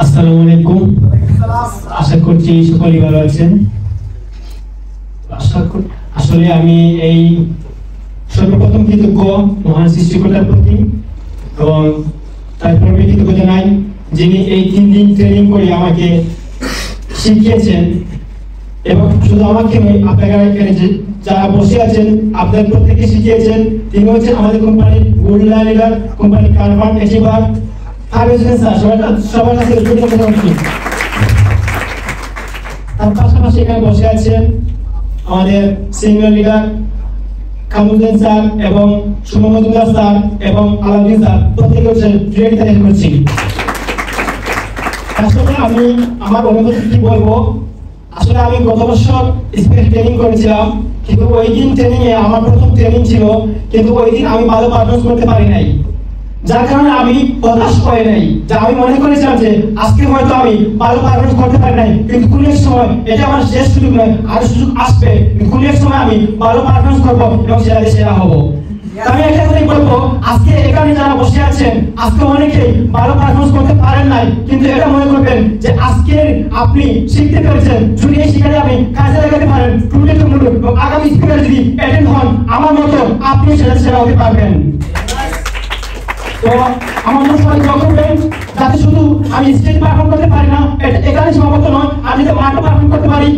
আসসালামু আলাইকুম। আশা করছি সকলেই ভালো আছেন। আসলে আমি এই সর্বপ্রথম কৃতজ্ঞ মহান সৃষ্টিকর্তার প্রতি এবং তারপর আমি কৃতজ্ঞ জানাই যিনি এই 3 দিন ট্রেনিং করে আমাকে শিখিয়েছেন এবং শুধু আমাকে নয়, আপনারা এখানে যারা বসে আছেন আপনাদের প্রত্যেককে শিখিয়েছেন। তিনি হচ্ছেন আমাদের কোম্পানির গোল্ড লিডার, কোম্পানির কারভান এচিভার সবার কাছে তার পাশাপাশি এখানে বসে আছেন আমাদের সিনিয়র লিডার কামরুদ্দিন স্যার এবং সুমন মজুমদার স্যার এবং আলাউদ্দিন স্যার, প্রত্যেকে হচ্ছে রেডি তারিখ করছি। আসলে আমি আমার অনুভূতি কি বলবো, আসলে আমি গত বছর স্পেস ট্রেনিং করেছিলাম, কিন্তু ওই দিন ট্রেনিং এ আমার প্রথম ট্রেনিং ছিল, কিন্তু ওই দিন আমি ভালো পারফরমেন্স করতে পারি নাই, যার কারণে আমি হতাশ হয়ে নাই। যে আমি মনে করেছিলাম যে আজকে হয়তো আমি ভালো পারফরমেন্স করতে পারি নাই, কিন্তু কোনো এক সময় এটা আমার শেষ সুযোগ নয়, আরো সুযোগ আসবে, কোনো এক সময় আমি ভালো পারফরমেন্স করবো এবং সেরা হবো। আমি একটা কথাই বলবো, আজকে এখানে যারা বসে আছেন আজকে অনেকেই ভালো পারফরমেন্স করতে পারেন নাই, কিন্তু এটা মনে করবেন যে আজকে আপনি শিখতে পেরেছেন, যদি এই শিক্ষাটা আপনি কাজে লাগাতে পারেন টুডে টুমরো এবং আগামী স্পিকার যদি অ্যাটেন্ড হন আমার মতো আপনি সেরা হতে পারবেন। তো আমার জন্য সবাই দোয়া করবেন যাতে শুধু আমি স্টেজ পারফর্ম করতে পারি না, এখানে সীমাবদ্ধ নয়, আমি যদি মাঠে পারফর্ম করতে পারি,